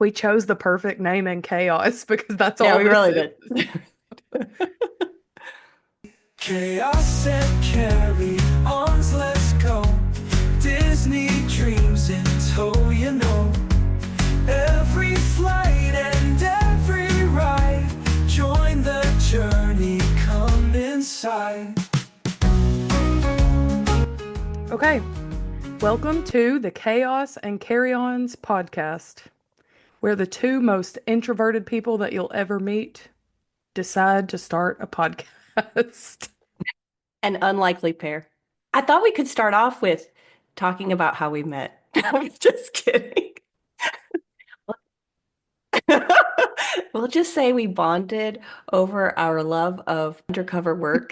We chose the perfect name in chaos because that's Yeah, all we this really is. did. Chaos and carry ons, let's go. Disney dreams in tow, you know. Every flight and every ride. Join the journey, come inside. Okay, welcome to the Chaos and Carry-Ons podcast, where the two most introverted people that you'll ever meet decide to start a podcast. An unlikely pair. I thought we could start off with talking about how we met. I'm just kidding. We'll just say we bonded over our love of undercover work.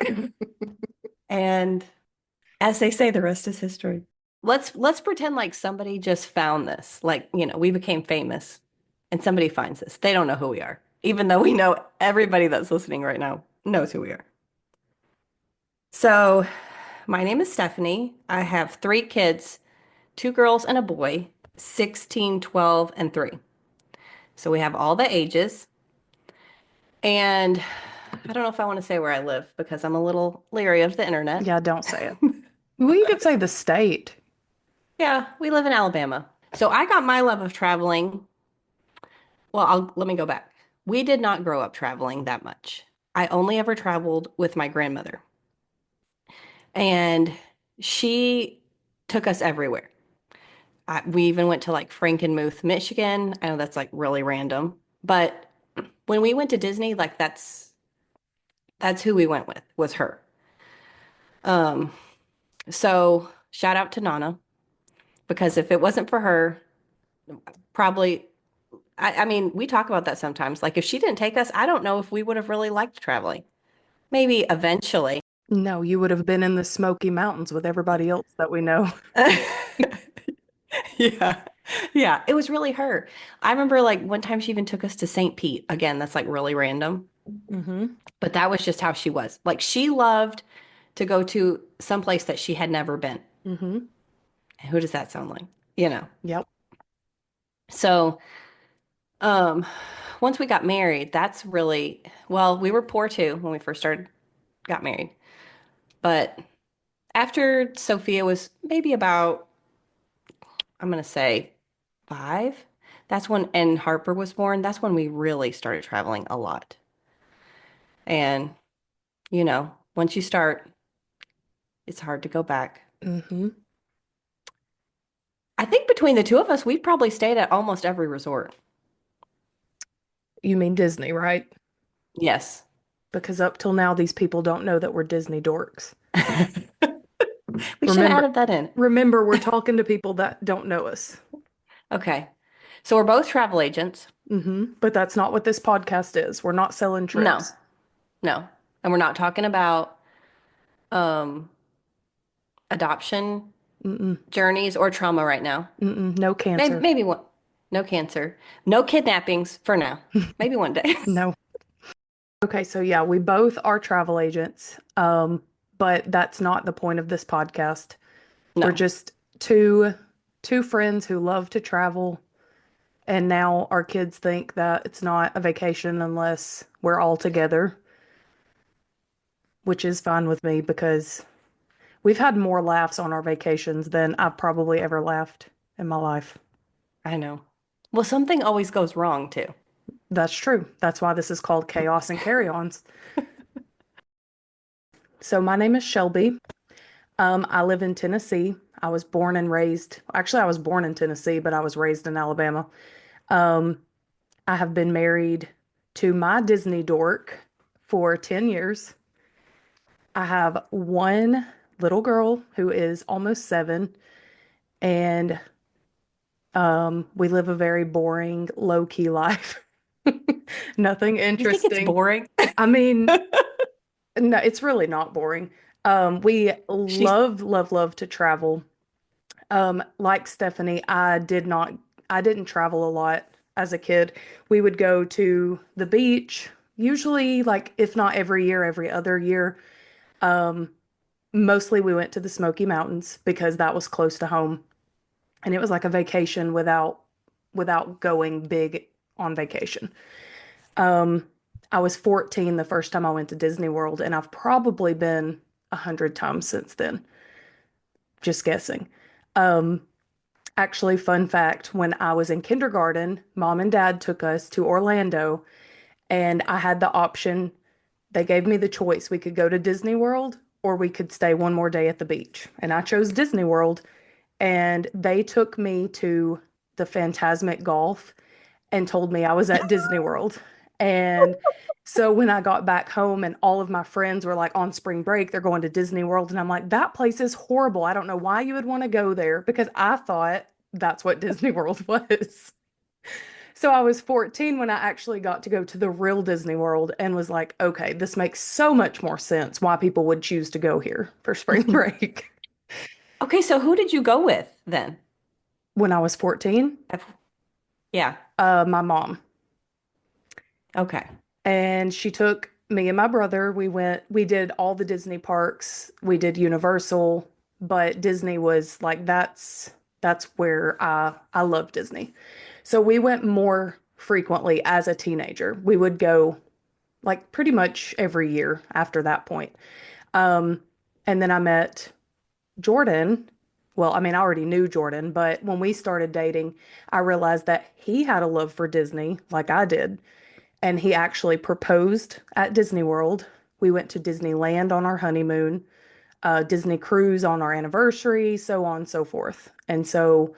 And as they say, the rest is history. Let's pretend like somebody just found this. Like, we became famous and somebody finds us. They don't know who we are, even though we know everybody that's listening right now knows who we are. So, my name is Stephanie. I have three kids, two girls and a boy, 16, 12, and 3. So we have all the ages. And I don't know if I want to say where I live because I'm a little leery of the internet. Yeah, don't say it. Well, you could say the state. Yeah, we live in Alabama. So I got my love of traveling. Well, let me go back. We did not grow up traveling that much. I only ever traveled with my grandmother. And she took us everywhere. We even went to like Frankenmuth, Michigan. I know that's like really random, but when we went to Disney, like that's who we went with, was her. Um, so shout out to Nana, because if it wasn't for her, probably I mean, we talk about that sometimes. Like if she didn't take us, I don't know if we would have really liked traveling. Maybe eventually. No, you would have been in the Smoky Mountains with everybody else that we know. Yeah. Yeah, it was really her. I remember like one time she even took us to St. Pete. Again, that's like really random, Mm-hmm. but that was just how she was. Like she loved to go to some place that she had never been. Mm-hmm. Who does that sound like? You know. Yep. So, um, once we got married, that's really, well, we were poor too when we first got married. But after Sophia was maybe about, I'm gonna say 5, that's when, and Harper was born, that's when we really started traveling a lot. And, once you start, it's hard to go back. Mm-hmm. I think between the two of us, we've probably stayed at almost every resort. You mean Disney, right? Yes. Because up till now, these people don't know that we're Disney dorks. We should have Remember, added that in. remember, we're talking to people that don't know us. Okay. So we're both travel agents. Mm-hmm. But that's not what this podcast is. We're not selling No, trips. no. And we're not talking about um adoption Mm-mm. journeys or trauma right now. Mm-mm. No Maybe cancer. maybe one. No cancer. No kidnappings for now. Maybe one day. No. Okay, so yeah, we both are travel agents. But that's not the point of this podcast. We're No, just two friends who love to travel, and now our kids think that it's not a vacation unless we're all together, which is fine with me because we've had more laughs on our vacations than I've probably ever laughed in my life. I know. Well, something always goes wrong too. That's true. That's why this is called Chaos and Carry-Ons. So my name is Shelby. I live in Tennessee. I was born and raised, actually, I was born in Tennessee, but I was raised in Alabama. Um, I have been married to my Disney dork for 10 years. I have one little girl who is almost 7, and we live a very boring, low-key life. Nothing You think it's interesting. boring? I mean, no, it's really not boring. We She's love, love, love to travel. Like Stephanie, I didn't travel a lot as a kid. We would go to the beach, usually like if not every year, every other year. Um, Mostly we went to the Smoky Mountains because that was close to home. And it was like a vacation without without going big on vacation. Um, I was 14 the first time I went to Disney World, and I've probably been 100 times since then, just guessing. Um, Actually, fun fact, when I was in kindergarten, mom and dad took us to Orlando, and I had the option. They gave me the choice. We could go to Disney World or we could stay one more day at the beach. And I chose Disney World, and they took me to the Fantasmic Golf and told me I was at Disney World. And so when I got back home and all of my friends were like on spring break, they're going to Disney World. And I'm like, that place is horrible. I don't know why you would want to go there because I thought that's what Disney World was. So I was 14 when I actually got to go to the real Disney World and was like, okay, this makes so much more sense why people would choose to go here for spring break. Okay, so who did you go with then? When I was 14, I've- Yeah. my mom. Okay. And she took me and my brother. We did all the Disney parks. We did Universal, but Disney was like that's where I love Disney. So we went more frequently as a teenager. We would go like pretty much every year after that point. Um, and then I met Jordan. Well, I mean, I already knew Jordan, but when we started dating, I realized that he had a love for Disney like I did. And he actually proposed at Disney World. We went to Disneyland on our honeymoon, Disney cruise on our anniversary, so on and so forth. And so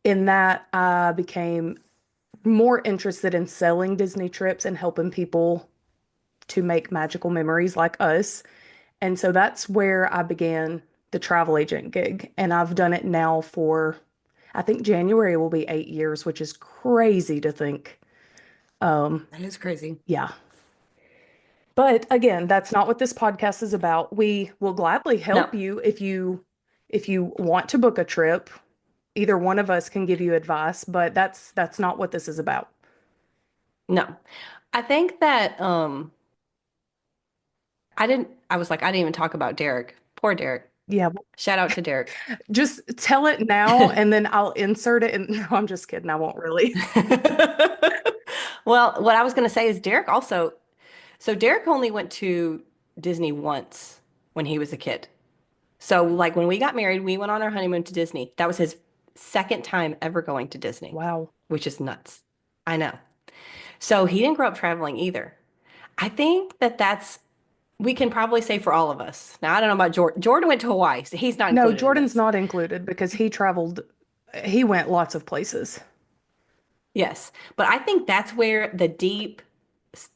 in that, I became more interested in selling Disney trips and helping people to make magical memories like us. And so that's where I began the travel agent gig. And I've done it now for, I think January will be 8 years, which is crazy to think. That is crazy. Yeah. But again, that's not what this podcast is about. We will gladly No, help you if you want to book a trip. Either one of us can give you advice, but that's not what this is about. no. I think that I was like, I didn't even talk about Derek. Poor Derek. Yeah, Shout out to Derek. just tell it now and then I'll insert it. And no, I'm just kidding. I won't really. Well, what I was going to say is Derek also, so Derek only went to Disney once when he was a kid. So like when we got married, we went on our honeymoon to Disney. That was his second time ever going to Disney, Wow. which is nuts. I know. So he didn't grow up traveling either. I think that we can probably say for all of us. Now, I don't know about Jordan. Jordan went to Hawaii, so he's not No, included in Jordan's this. not included because he went lots of places. Yes. But I think that's where the deep,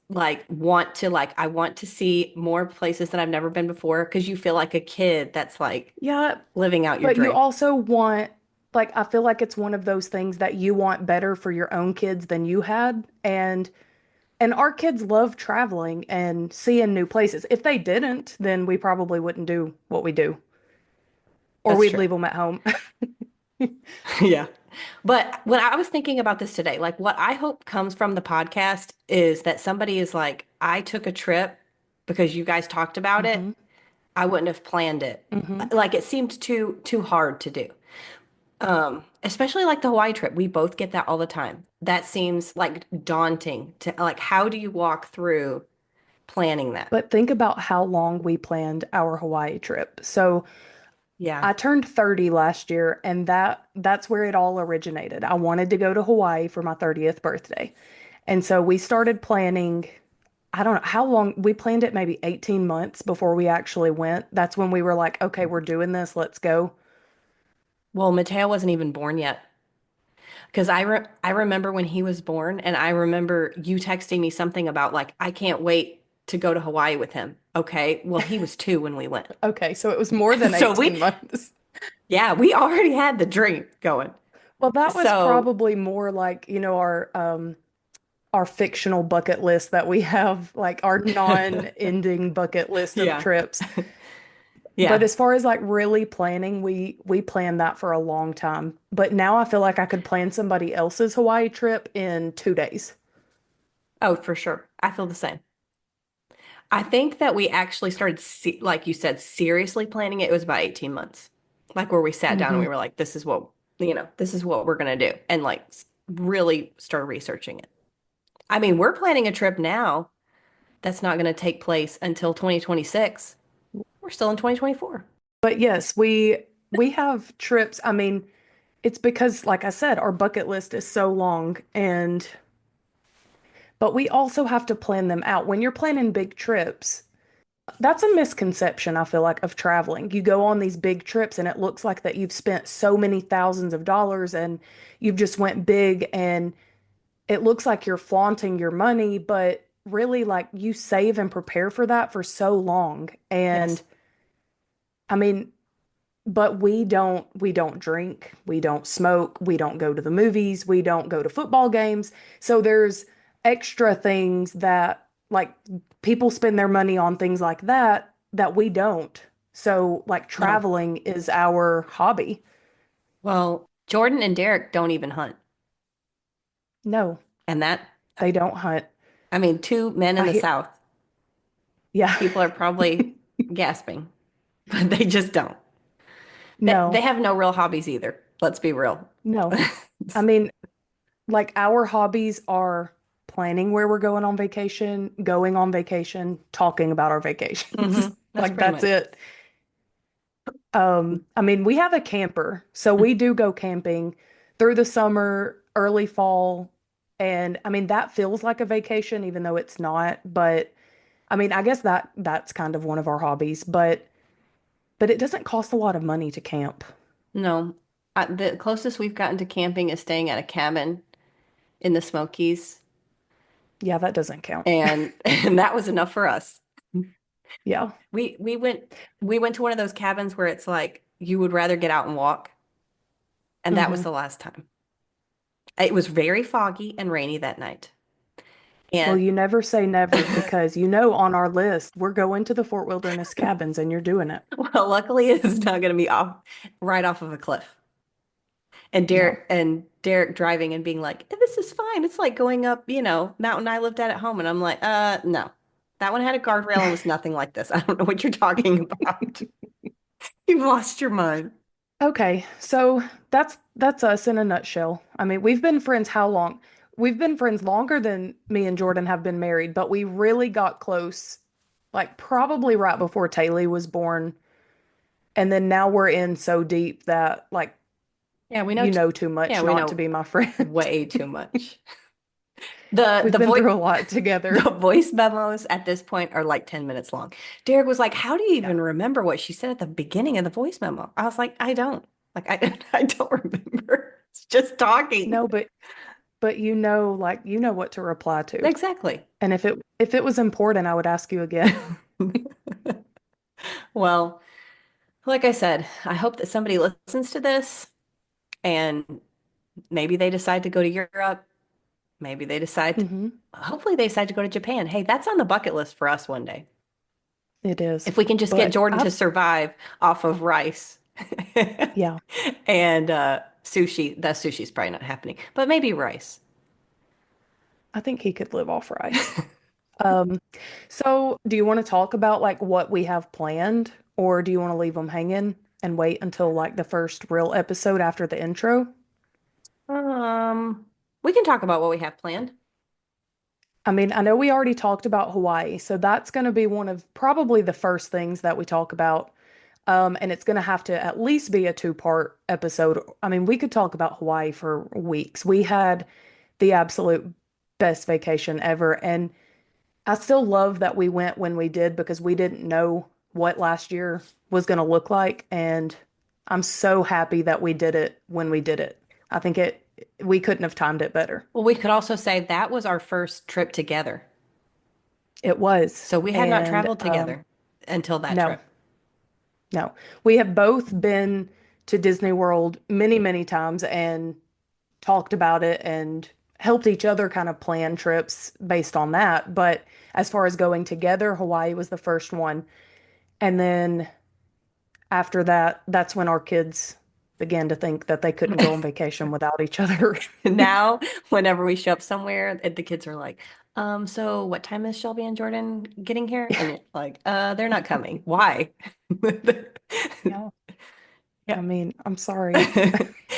like, I want to see more places that I've never been before because you feel like a kid that's like Yeah, living out your but you dream. also want, like, I feel like it's one of those things that you want better for your own kids than you had. And our kids love traveling and seeing new places. If they didn't, then we probably wouldn't do what we do, or That's we'd true. leave them at home. Yeah. But when I was thinking about this today, like what I hope comes from the podcast is that somebody is like, I took a trip because you guys talked about it. Hmm. I wouldn't have planned it. Hmm. Like it seemed too hard to do. Especially like the Hawaii trip. We both get that all the time. That seems like daunting to like how do you walk through planning that? But think about how long we planned our Hawaii trip. So Yeah. I turned 30 last year, and that's where it all originated. I wanted to go to Hawaii for my 30th birthday. And so we started planning, I don't know how long, we planned it maybe 18 months before we actually went. That's when we were like, okay, we're doing this, let's go. Well, Mateo wasn't even born yet. Because I remember when he was born, and I remember you texting me something about like, I can't wait to go to Hawaii with him. Okay. Well, he was 2 when we went. Okay, so it was more than So 18 months. yeah, we already had the dream going. Well, that was So probably more like, our fictional bucket list that we have, like our non-ending bucket list of yeah, trips. But yeah. as far as like really planning, we planned that for a long time. But now I feel like I could plan somebody else's Hawaii trip in 2 days. Oh, for sure. I feel the same. I think that we actually started, like you said, seriously planning it. It was about 18 months, like where we sat down and Hmm. we were like, this is what, this is what we're going to do. And like really start researching it. I mean, we're planning a trip now that's not going to take place until 2026. We're still in 2024. But yes, we have trips. I mean, it's because, like I said, our bucket list is so long, and but we also have to plan them out. When you're planning big trips, that's a misconception, I feel like, of traveling. You go on these big trips and it looks like that you've spent so many thousands of dollars and you've just went big, and it looks like you're flaunting your money, but really like you save and prepare for that for so long. And Yes. I mean, but we don't drink, we don't smoke, we don't go to the movies, we don't go to football games. So there's extra things that like people spend their money on things like that that we don't. So like No. traveling is our hobby. Well, Jordan and Derek don't even hunt. No, And that, they don't hunt. I mean, two men in I the hear, South, yeah. people are probably gasping, but they just don't. They No, have no real hobbies either. Let's be real. no. I mean, like our hobbies are planning where we're going on vacation, talking about our vacations. That's Like pretty that's much. it. I mean, we have a camper, so we do go camping through the summer, early fall, and I mean that feels like a vacation even though it's not, but I mean, I guess that's kind of one of our hobbies, but it doesn't cost a lot of money to camp. No, the closest we've gotten to camping is staying at a cabin in the Smokies, Yeah, that doesn't count. and and that was enough for us. Yeah. We went to one of those cabins where it's like you would rather get out and walk, and that was hmm the last time. It was very foggy and rainy that night. Well, And you never say never because you know on our list we're going to the Fort Wilderness Cabins and you're doing it. well, luckily it's not going to be off right off of a cliff. And No. Derek driving and being like, "This is fine. It's like going up, mountain I lived at home." And I'm like, no. That one had a guardrail and was nothing like this. I don't know what you're talking about. You've lost your mind. Okay, so that's us in a nutshell. I mean, we've been friends how long? We've been friends longer than me and Jordan have been married, but we really got close like probably right before Taylor was born. And then now we're in so deep that like Yeah, you know too yeah, much we not to know be my friend. way too much. The We've the been voice through a lot the together. voice memos at this point are like 10 minutes long. Derek was like, "How do you Yeah. even remember what she said at the beginning of the voice memo?" I was like, "I don't. Like I I don't remember. It's just talking." No, but you know like you know what to reply to. Exactly. And if it was important, I would ask you again. Well, like I said, I hope that somebody listens to this and maybe they decide to go to Europe. Maybe they decide, hmm hopefully they decide to go to Japan. Hey, that's on the bucket list for us one day. It is. If we can just get But Jordan to I've survive off of rice yeah, and sushi, that sushi's probably not happening, but maybe rice. I think he could live off rice. Um, so do you want to talk about like what we have planned, or do you want to leave them hanging and wait until like the first real episode after the intro? Um, we can talk about what we have planned. I mean, I know we already talked about Hawaii, so that's going to be one of probably the first things that we talk about. And it's going to have to at least be a two-part episode. I mean, we could talk about Hawaii for weeks. We had the absolute best vacation ever, and I still love that we went when we did because we didn't know what last year was going to look like. And I'm so happy that we did it when we did it. I think we couldn't have timed it better. Well, we could also say that was our first trip together. It was. So we had not And traveled together until that no, trip. no. We have both been to Disney World many, many times and talked about it and helped each other kind of plan trips based on that. But as far as going together, Hawaii was the first one. And then after that, that's when our kids began to think that they couldn't go on vacation without each other. Now, whenever we show up somewhere, the kids are like, so what time is Shelby and Jordan getting here? And you're like, they're not coming. Why? Yeah. I Yeah. mean, I'm sorry.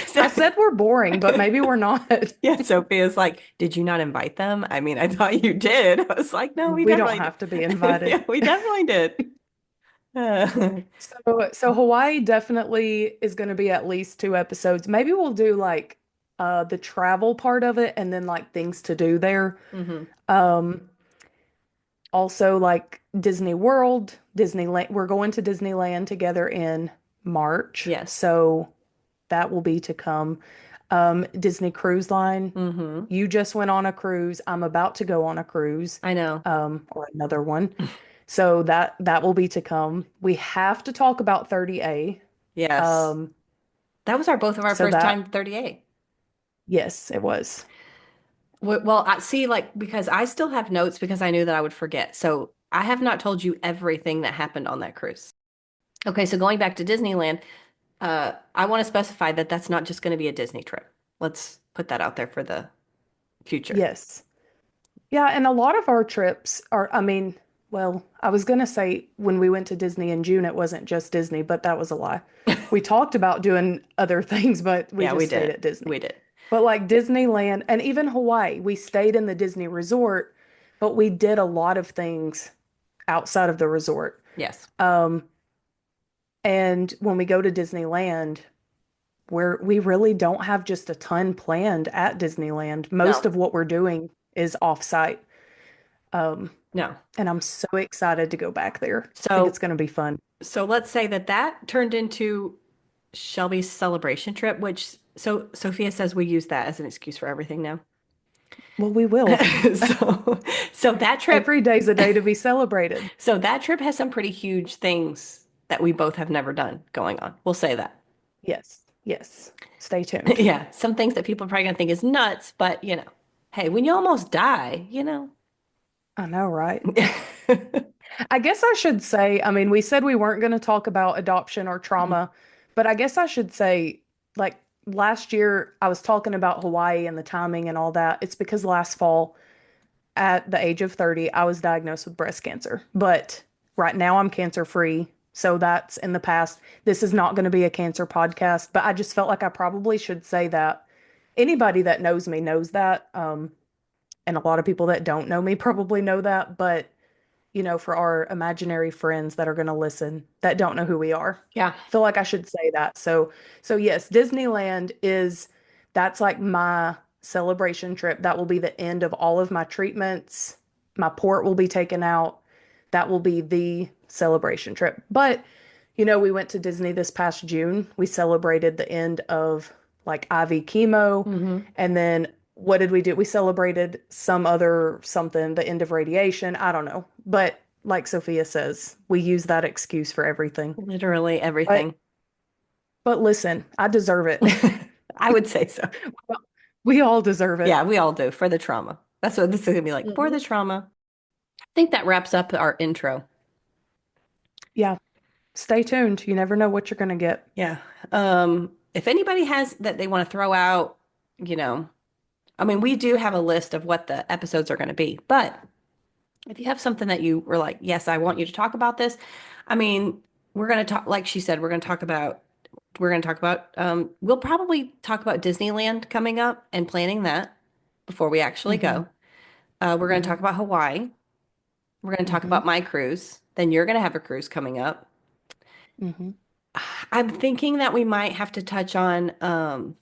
So, I said we're boring, but maybe we're not. yeah, Sophia's like, did you not invite them? I mean, I thought you did. I was like, no, we We don't definitely did. have to be invited. Yeah, we definitely did. Uh, So Hawaii definitely is going to be at least 2 episodes. Maybe we'll do like the travel part of it and then like things to do there. mhm. Um Also like Disney World, Disneyland. We're going to Disneyland together in March. Yes. So that will be to come. Disney Cruise Line. Hmm. You just went on a cruise. I'm about to go on a cruise, I know. or another one. So that will be to come. We have to talk about 30A. Yes. Um, That was our both of our so first that time 38. yes, it was. Well, I see, like, because I still have notes because I knew that I would forget. So I have not told you everything that happened on that cruise. Okay, so going back to Disneyland, I want to specify that that's not just going to be a Disney trip. Let's put that out there for the future. Yes. Yeah, and a lot of our trips are, I mean, well, I was gonna say when we went to Disney in June, it wasn't just Disney, but that was a lie. We talked about doing other things, but we Yeah, we just stayed did. at Disney. We did. But like Disneyland and even Hawaii, we stayed in the Disney resort, but we did a lot of things outside of the resort. Yes. Um, and when we go to Disneyland, we really don't have just a ton planned at Disneyland. Most No, of what we're doing is off-site. Um, no. and I'm so excited to go back there. I think it's So, going to be fun. so let's say that that turned into Shelby's celebration trip, which so Sophia says we use that as an excuse for everything now. Well, we will. So, so that trip, Every day's a day to be celebrated. so that trip has some pretty huge things that we both have never done going on. We'll say that. Yes. Yes. Stay tuned. Yeah, some things that people are probably gonna think is nuts, but hey, when you almost die. I know, right? I guess I should say, I mean, we said we weren't going to talk about adoption or trauma, but I guess I should say, like last year, I was talking about Hawaii and the timing and all that. It's because last fall, at the age of 30, I was diagnosed with breast cancer. But right now, I'm cancer free. So that's in the past. This is not going to be a cancer podcast, but I just felt like I probably should say that. Anybody that knows me knows that. And a lot of people that don't know me probably know that. But for our imaginary friends that are going to listen that don't know who we are. Yeah, I feel like I should say that. So yes, Disneyland is that's like my celebration trip. That will be the end of all of my treatments. My port will be taken out. That will be the celebration trip. But we went to Disney this past June. We celebrated the end of like IV chemo. hmm, And then what did we do? We celebrated some other something, the end of radiation. I don't know. But like Sophia says, we use that excuse for everything. literally But everything. but listen, I deserve it. I would say so. We all deserve Yeah, it. we all do for the trauma. That's what this is gonna be like for the Mhm. trauma. I think that wraps up our intro. Yeah. Stay tuned. You never know what you're going to get. Yeah. If anybody has that they want to throw out, you know, I mean, we do have a list of what the episodes are going to be, but if you have something that you were like, yes, I want you to talk about this, I mean, we're going to talk, like she said, we'll probably talk about Disneyland coming up and planning that before we actually Hmm. go. We're going to talk Hmm. about Hawaii. We're going to talk Hmm. about my cruise. Then you're going to have a cruise coming up. Hmm. I'm thinking that we might have to touch on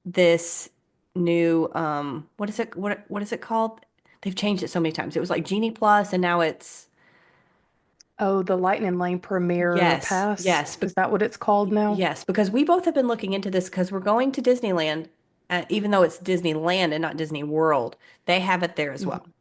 this new what is it called? They've changed it so many times. It was like Genie Plus and now it's Oh, the Lightning Lane Premier yes, Pass. Is that what it's called now? yes, because we both have been looking into this because we're going to Disneyland, even though it's Disneyland and not Disney World, they have it there as well. Mhm.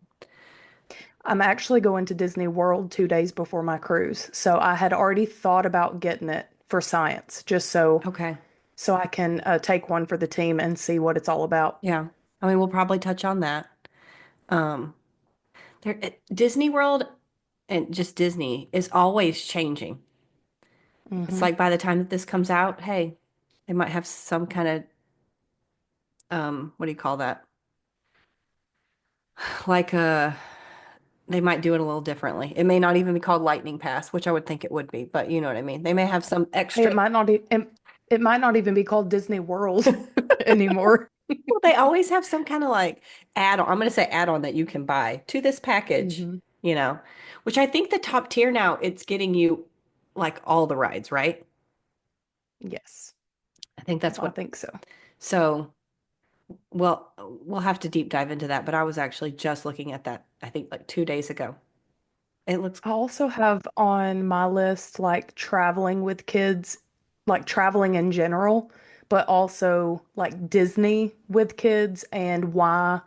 I'm actually going to Disney World 2 days before my cruise. So I had already thought about getting it for science, just Okay. so I can take one for the team and see what it's all about. Yeah. I mean, we'll probably touch on that. Um, Disney World and just Disney is always changing. It's Hmm. like by the time that this comes out, hey, they might have some kind of what do you call that? Like a they might do it a little differently. It may not even be called Lightning Pass, which I would think it would be, but you know what I mean. They may have some Hey, extra. it might not even be called Disney World anymore. Well, they always have some kind of like add-on. I'm going to say add-on that you can buy to this package, Hmm. you know, which I think the top tier now, it's getting you like all the rides, right? Yes, I think that's I what. think so. So, well, we'll have to deep dive into that, but I was actually just looking at that, I think like 2 days ago. It looks, I also have on my list like traveling with kids, like traveling in general, but also like Disney with kids and why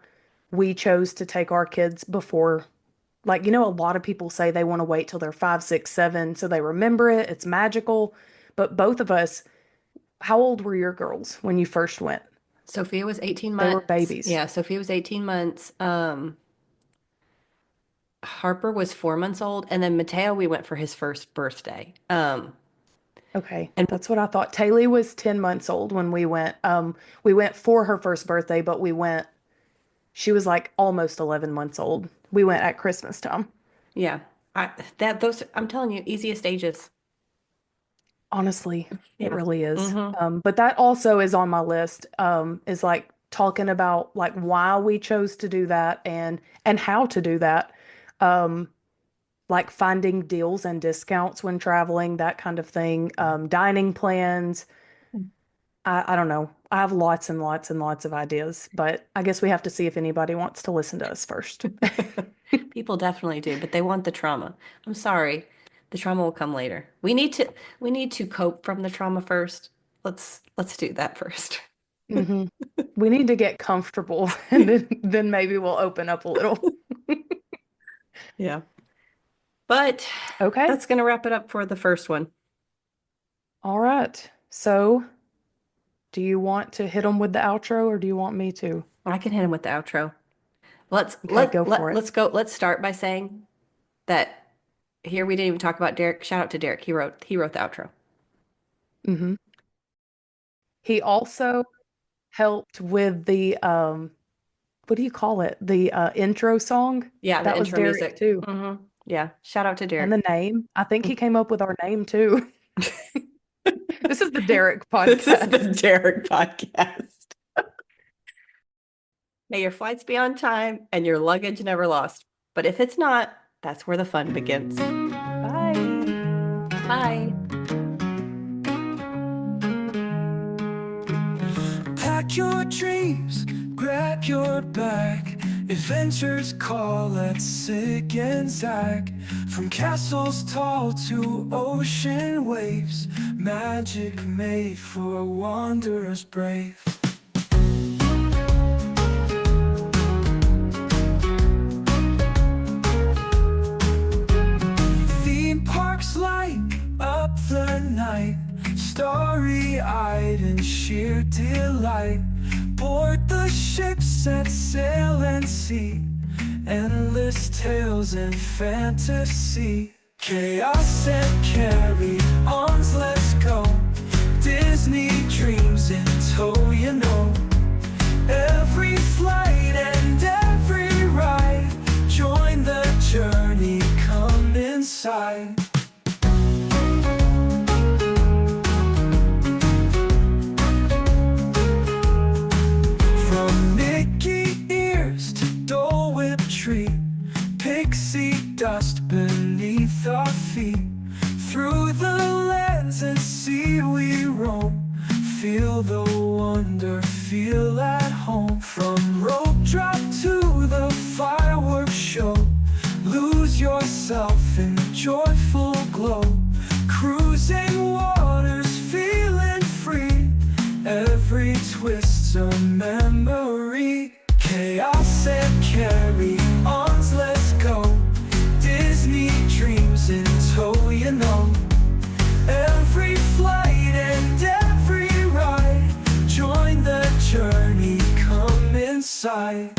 we chose to take our kids before. Like, a lot of people say they want to wait till they're 5, 6, 7 so they remember it. It's magical. But both of us, how old were your girls when you first went? Sophia was 18 They were months. babies. Yeah, Sophia was 18 months. Harper was 4 months old, and then Mateo, we went for his first birthday. Okay, And that's what I thought. Taylor was 10 months old when we went. We went for her first birthday, but she was like almost 11 months old. We went at Christmas time. yeah, those I'm telling you, easiest ages. Honestly, it Yeah. really is. Mm-hmm. But that also is on my list, is like talking about like why we chose to do that and how to do that. Um, like finding deals and discounts when traveling, that kind of thing. Dining plans. I don't know. I have lots and lots and lots of ideas, but I guess we have to see if anybody wants to listen to us first. People definitely do, but they want the trauma. I'm sorry. The trauma will come later. We need to cope from the trauma first. Let's do that first. Hmm. We need to get comfortable and then maybe we'll open up a little. Yeah. But Okay. that's gonna wrap it up for the first one. All right. So, do you want to hit them with the outro or do you want me to? I can hit him with the outro. Let's Okay, let go for let it. let's go. Let's start by saying that here we didn't even talk about Derek. Shout out to Derek. He wrote the outro. Hmm. He also helped with the what do you call it? The intro song. Yeah, the That was intro Derek music. too. Yeah, shout out to And Derek. the name. I think he came up with our name too. This is the Derek This is the podcast. Derek podcast. May your flights be on time and your luggage never lost. But if it's not, that's where the fun begins. Bye. Bye. Pack your dreams, grab your bag. Adventures call at Sig and Zag. From castles tall to ocean waves, magic made for wanderers brave. Theme parks light up the night, starry-eyed in sheer delight. Board the ships that sail and see, endless tales and fantasy. Chaos and carry-ons, let's go. Disney dreams in tow, you know. Every flight and every ride, join the journey, come inside. From Mickey ears to Dole Whip tree, pixie dust beneath our feet. Through the lands and sea we roam, feel the wonder, feel at home. From rope drop to the fireworks show, lose yourself in the joyful glow. Cruising waters, feeling free, every twist's a memory. Chaos and carry-ons, let's go. Disney dreams in tow, you know. Every flight and every ride, join the journey, come inside.